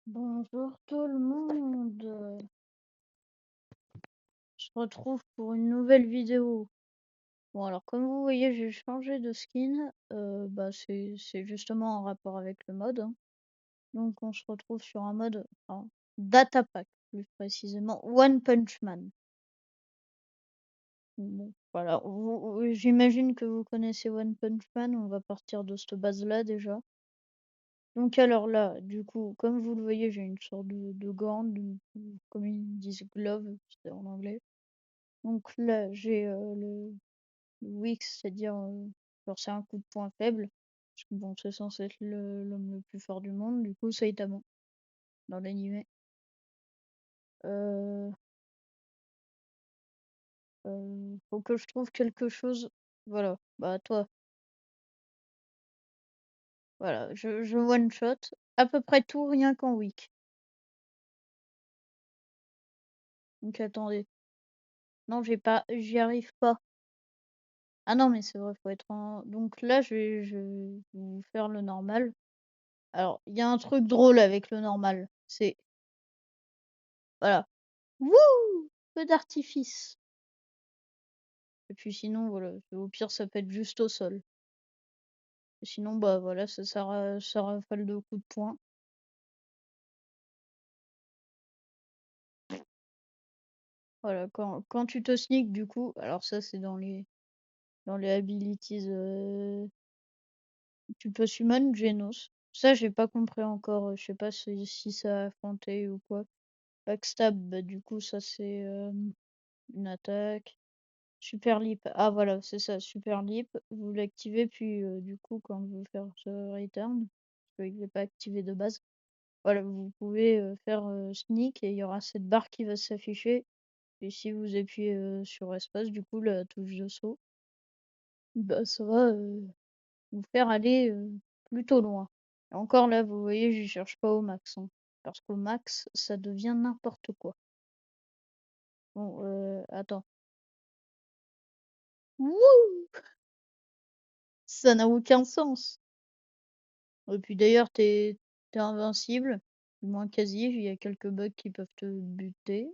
Bonjour tout le monde, je retrouve pour une nouvelle vidéo. Bon alors comme vous voyez j'ai changé de skin, c'est justement en rapport avec le mode, hein. Donc on se retrouve sur un mode, enfin, Data Pack plus précisément, One Punch Man. Bon voilà, j'imagine que vous connaissez One Punch Man, on va partir de cette base là déjà. Donc alors là, du coup, comme vous le voyez, j'ai une sorte de gant, comme ils disent glove, c'est en anglais. Donc là, j'ai le weak, c'est-à-dire, genre c'est un coup de poing faible. Parce que bon, c'est censé être l'homme le plus fort du monde, du coup Saitama, dans l'anime. Euh, Faut que je trouve quelque chose. Voilà, bah toi, voilà, je one shot à peu près tout rien qu'en weak. Donc attendez. Non, j'y arrive pas. Ah non, mais c'est vrai, faut être en. Donc là, je vais vous faire le normal. Alors, il y a un truc drôle avec le normal. C'est. Voilà. Wouh! Feu d'artifice. Et puis sinon, voilà. Au pire, ça peut être juste au sol. Et sinon, bah voilà, ça rafale de coups de poing. Voilà, quand tu te sneak, du coup. Alors, ça, c'est dans les abilities. Tu peux summon Genos. Ça, j'ai pas compris encore. Je sais pas si ça a affronté ou quoi. Backstab, bah, du coup, ça c'est une attaque. Super Leap, ah voilà, c'est ça, Super Leap. Vous l'activez, puis du coup, quand vous faire ce return, parce qu'il n'est pas activé de base, voilà, vous pouvez faire Sneak et il y aura cette barre qui va s'afficher. Et si vous appuyez sur espace, du coup, la touche de saut, bah, ça va vous faire aller plutôt loin. Et encore là, vous voyez, je cherche pas au max, hein, parce qu'au max, ça devient n'importe quoi. Bon, attends. Wouh! Ça n'a aucun sens. Et puis d'ailleurs, t'es invincible. Du moins quasi, il y a quelques bugs qui peuvent te buter.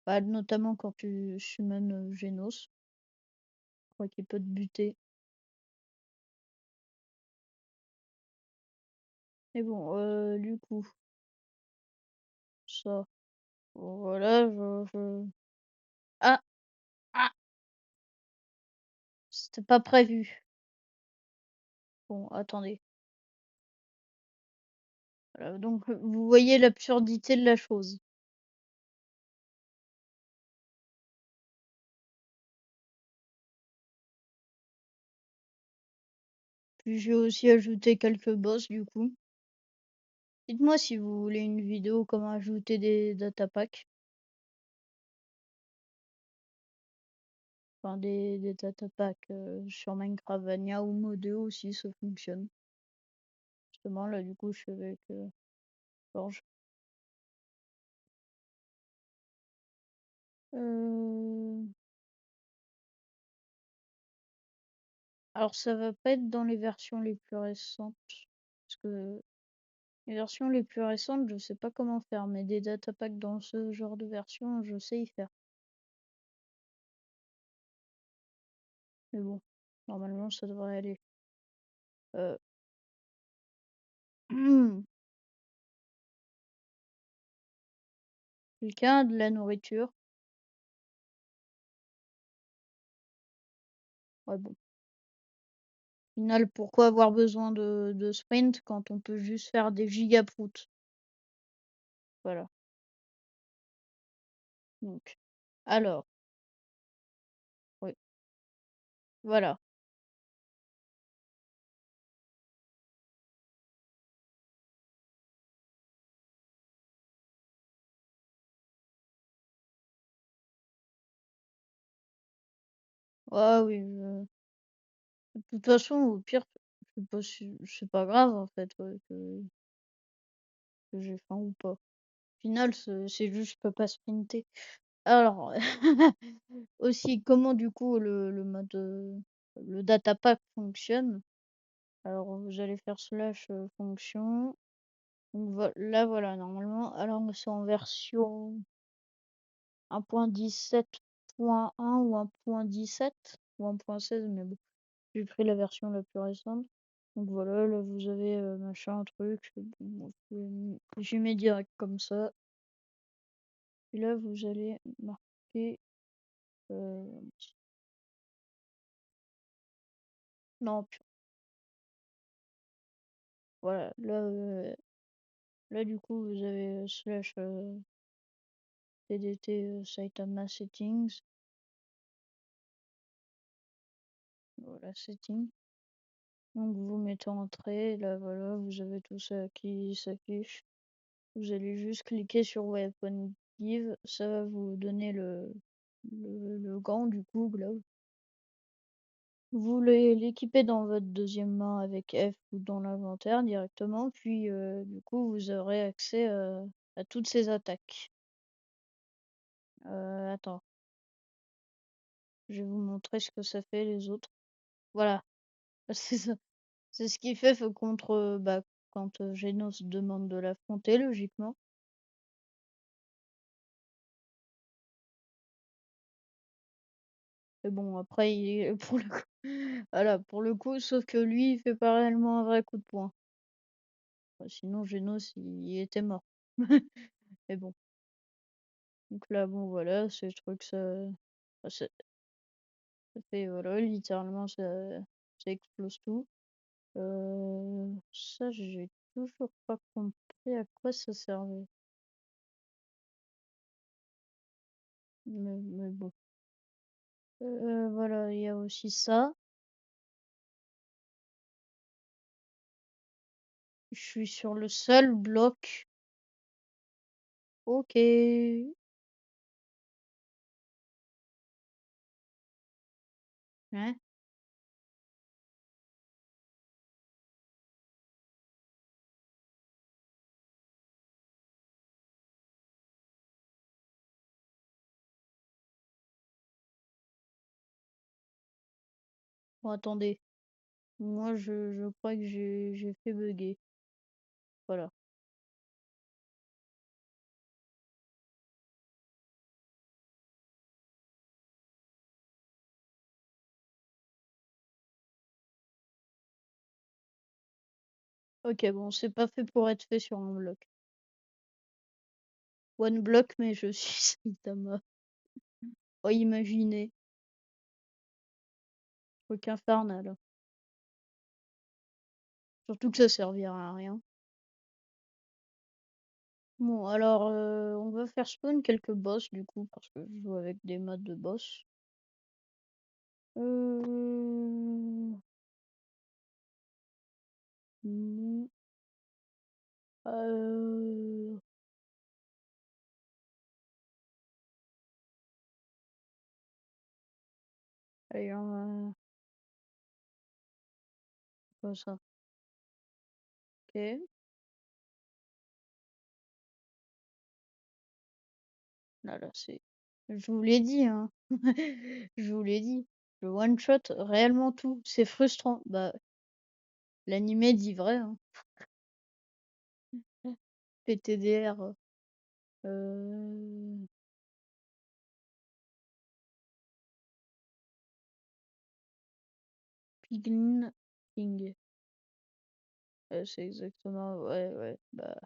Bah, notamment quand tu summon Genos. Je crois qu'il peut te buter. Mais bon, du coup, ça. Voilà, Ah! Ah! C'était pas prévu. Bon, attendez. Voilà, donc vous voyez l'absurdité de la chose. Puis j'ai aussi ajouté quelques boss du coup. Dites-moi si vous voulez une vidéo comment ajouter des data packs. Enfin des data packs sur Minecraftvania ou Modeo aussi ça fonctionne. Justement là du coup je suis avec Forge. Euh... Alors ça va pas être dans les versions les plus récentes. Parce que les versions les plus récentes je sais pas comment faire. Mais des data packs dans ce genre de version je sais y faire. Mais bon, normalement ça devrait aller. Euh... Quelqu'un a de la nourriture? Ouais bon. Au final, pourquoi avoir besoin de sprint quand on peut juste faire des gigaproutes? Voilà. Donc, alors, oui, voilà. Ah oui, de toute façon, au pire, c'est pas grave en fait ouais, que j'ai faim ou pas. Au final, c'est juste je peux pas sprinter. Alors, aussi, comment du coup le mode, le data pack fonctionne? Alors, vous allez faire slash fonction. Donc là, voilà, normalement, alors c'est en version 1.17.1 ou 1.17 ou 1.16, mais bon, j'ai pris la version la plus récente. Donc voilà, là vous avez machin, truc, bon, j'y mets direct comme ça. Et là vous allez marquer. euh, non, voilà, là du coup vous avez slash tdt Saitama settings. Voilà, setting. Donc vous mettez entrée, là voilà, vous avez tout ça qui s'affiche. Vous allez juste cliquer sur Weapon Give, ça va vous donner le gant du coup, glove. Vous l'équipez dans votre deuxième main avec F ou dans l'inventaire directement, puis du coup vous aurez accès à toutes ces attaques. Attends, je vais vous montrer ce que ça fait les autres. Voilà, c'est ça. C'est ce qu'il fait contre bah, quand Genos demande de l'affronter logiquement. Mais bon, après, pour le coup, voilà, pour le coup, sauf que lui, il fait pas réellement un vrai coup de poing. Sinon, Genos, il était mort. Mais bon. Donc là, bon, voilà, ce truc, enfin, ça fait, voilà, littéralement, ça explose tout. Ça, j'ai toujours pas compris à quoi ça servait. Mais bon. Voilà, il y a aussi ça. Je suis sur le seul bloc. Ok. Hein? Bon, attendez. Moi, je crois que j'ai fait bugger. Voilà. Ok, bon, c'est pas fait pour être fait sur un bloc. One block, mais je suis Saitama. Oh, imaginez. Truc infernal. Surtout que ça servira à rien. Bon, alors, on va faire spawn quelques boss, du coup, parce que je joue avec des modes de boss. Euh... hmm, euh, Allez, quoi ça? Ok. Là, c'est... Je vous l'ai dit, hein. Je vous l'ai dit. Le one shot réellement tout. C'est frustrant. Bah, l'animé dit vrai, hein. PTDR. Euh... Piglin King. C'est exactement. Ouais, ouais. Bah.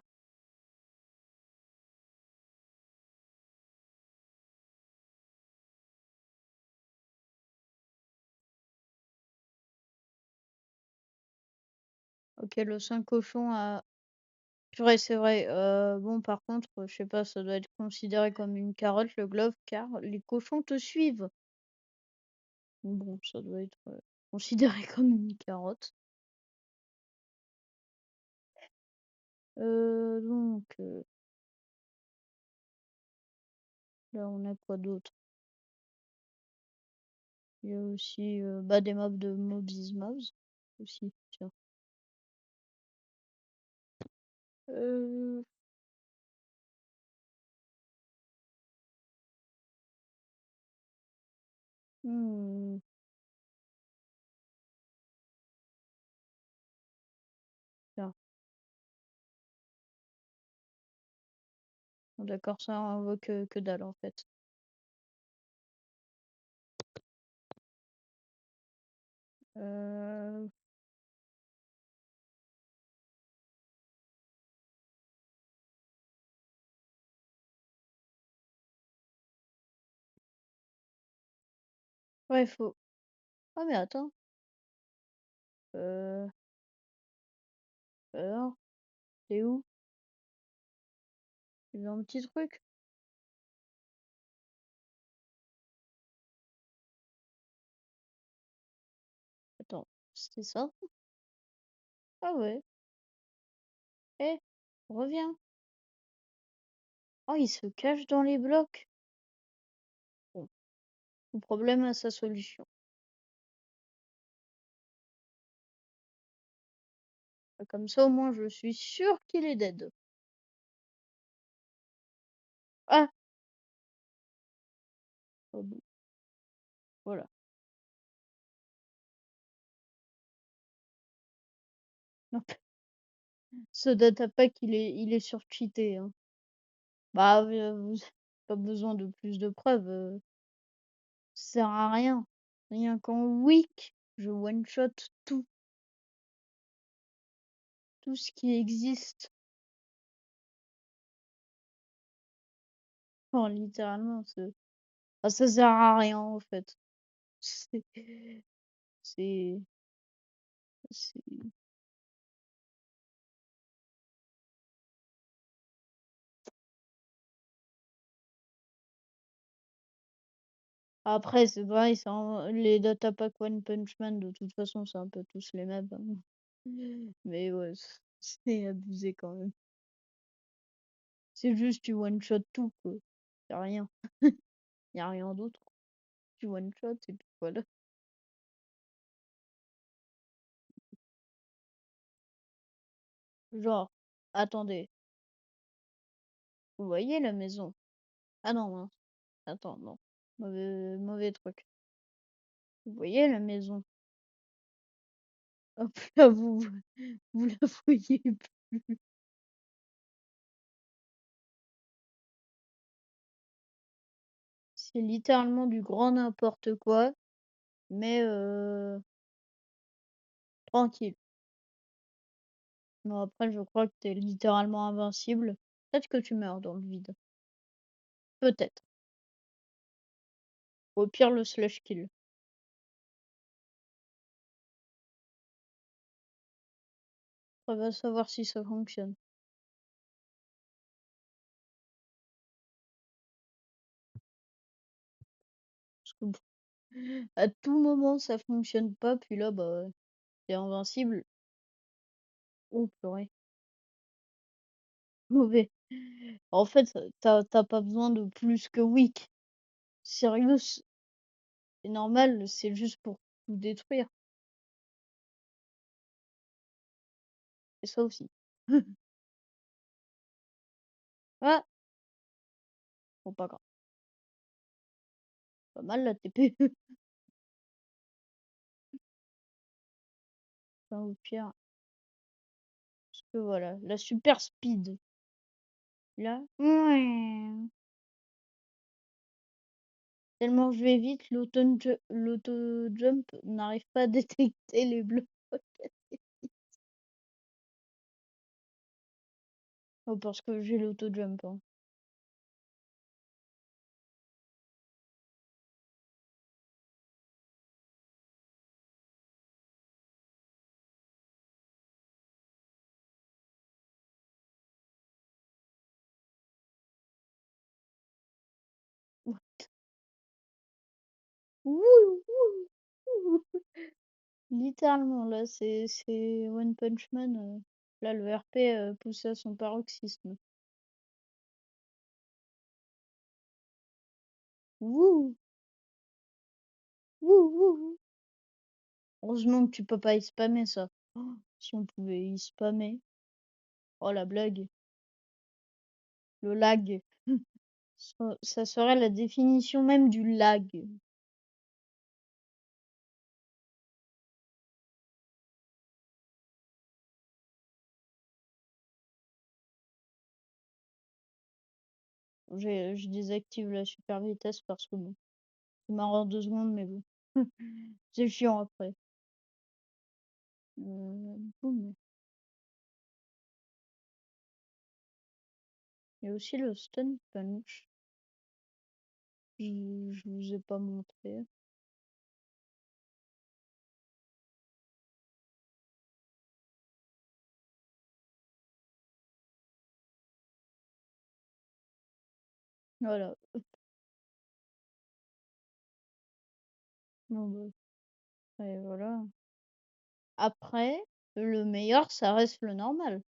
Ok, le 5 cochon a. Purée, c'est vrai. Bon, par contre, je sais pas, ça doit être considéré comme une carotte, le glove, car les cochons te suivent. Bon, ça doit être considéré comme une carotte. Donc, là, on a quoi d'autre? Il y a aussi bah, des mobs de Mobs is Mobs aussi, tiens. Euh, hmm, tiens. D'accord, ça invoque que dalle en fait. Euh... Ouais, faut. Ah mais attends. Euh... Alors, t'es où? T'es dans un petit truc? Attends, c'était ça? Ah ouais. Eh, reviens. Oh, il se cache dans les blocs. Bon, le problème a sa solution. Comme ça, au moins, je suis sûre qu'il est dead. Ah! Oh, bon. Voilà. Non, ce datapack, il est surcheaté, hein. Bah, vous pas besoin de plus de preuves. Ça sert à rien. Rien qu'en week, je one-shot tout. Tout ce qui existe. Enfin, littéralement, ah, ça sert à rien en fait. C'est. C'est. c'est- Après, c'est pareil, les datapack One Punch Man, de toute façon, c'est un peu tous les mêmes, hein. Mais ouais, c'est abusé quand même. C'est juste tu one-shot tout, quoi. Y'a rien. Y'a rien d'autre. Tu one-shot et puis voilà. Genre, attendez, vous voyez la maison? Ah non, mince. Attends, non. Mauvais truc. Vous voyez la maison? Hop là, vous la voyez plus. C'est littéralement du grand n'importe quoi, mais tranquille. Non, après, je crois que t'es littéralement invincible. Peut-être que tu meurs dans le vide. Peut-être. Au pire, le slash kill. On va savoir si ça fonctionne. Parce que à tout moment, ça fonctionne pas, puis là, bah, t'es invincible. Oh, purée. Mauvais. En fait, t'as pas besoin de plus que weak. Sérieux, c'est normal, c'est juste pour tout détruire. Et ça aussi. Ah! Bon, pas grave. Pas mal la TP. Enfin, au pire. Parce que voilà, la super speed. Là. Ouais. Tellement je vais vite, l'auto-jump n'arrive pas à détecter les blocs. Oh, parce que j'ai l'auto-jump, hein. Wouh, wouh, wouh. Littéralement, là, c'est One Punch Man. Là, le RP poussé à son paroxysme. Wouh, wouh, wouh, wouh. Heureusement que tu peux pas y spammer ça. Oh, si on pouvait y spammer. Oh la blague. Le lag. Ça serait la définition même du lag. Je désactive la super vitesse parce que bon, c'est marrant 2 secondes, mais bon, c'est chiant après. Boum. Il y a aussi le stun punch. Je vous ai pas montré. Voilà. Bon, bah, et voilà. Après, le meilleur, ça reste le normal.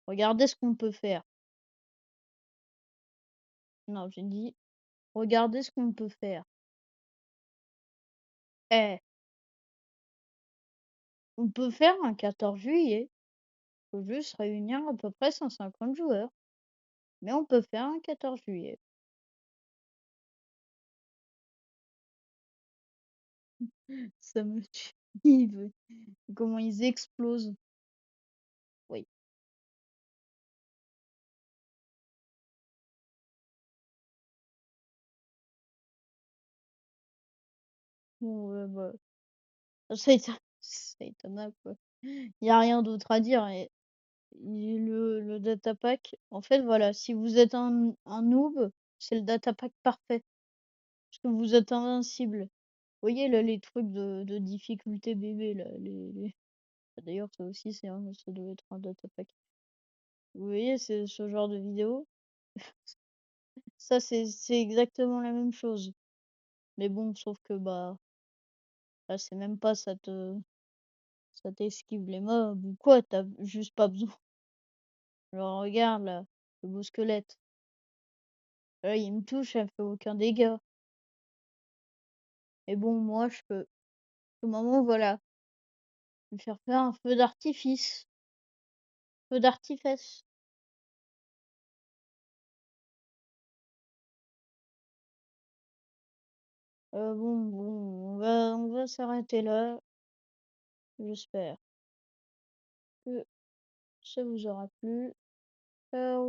Regardez ce qu'on peut faire. Non, j'ai dit, regardez ce qu'on peut faire. Eh, on peut faire un 14 juillet. Faut juste réunir à peu près 150 joueurs. Mais on peut faire un 14 juillet. Ça me tue. Comment ils explosent. Oui. Bon, bah, ça c'est étonnable, quoi. Il y a rien d'autre à dire. Et le data pack, en fait, voilà, si vous êtes un noob, c'est le data pack parfait. Parce que vous êtes invincible. Vous voyez, là, les trucs de difficulté bébé, là. D'ailleurs, ça aussi, ça doit être un data pack. Vous voyez, c'est ce genre de vidéo. Ça, c'est exactement la même chose. Mais bon, sauf que, bah, là, c'est même pas ça t'esquive les mobs ou quoi, t'as juste pas besoin. Alors, regarde, là, le beau squelette. Là, il me touche, elle fait aucun dégât. Et bon, moi, je peux, au moment, voilà, lui faire faire un feu d'artifice. Feu d'artifice. Bon, on va s'arrêter là. J'espère que ça vous aura plu. Ciao.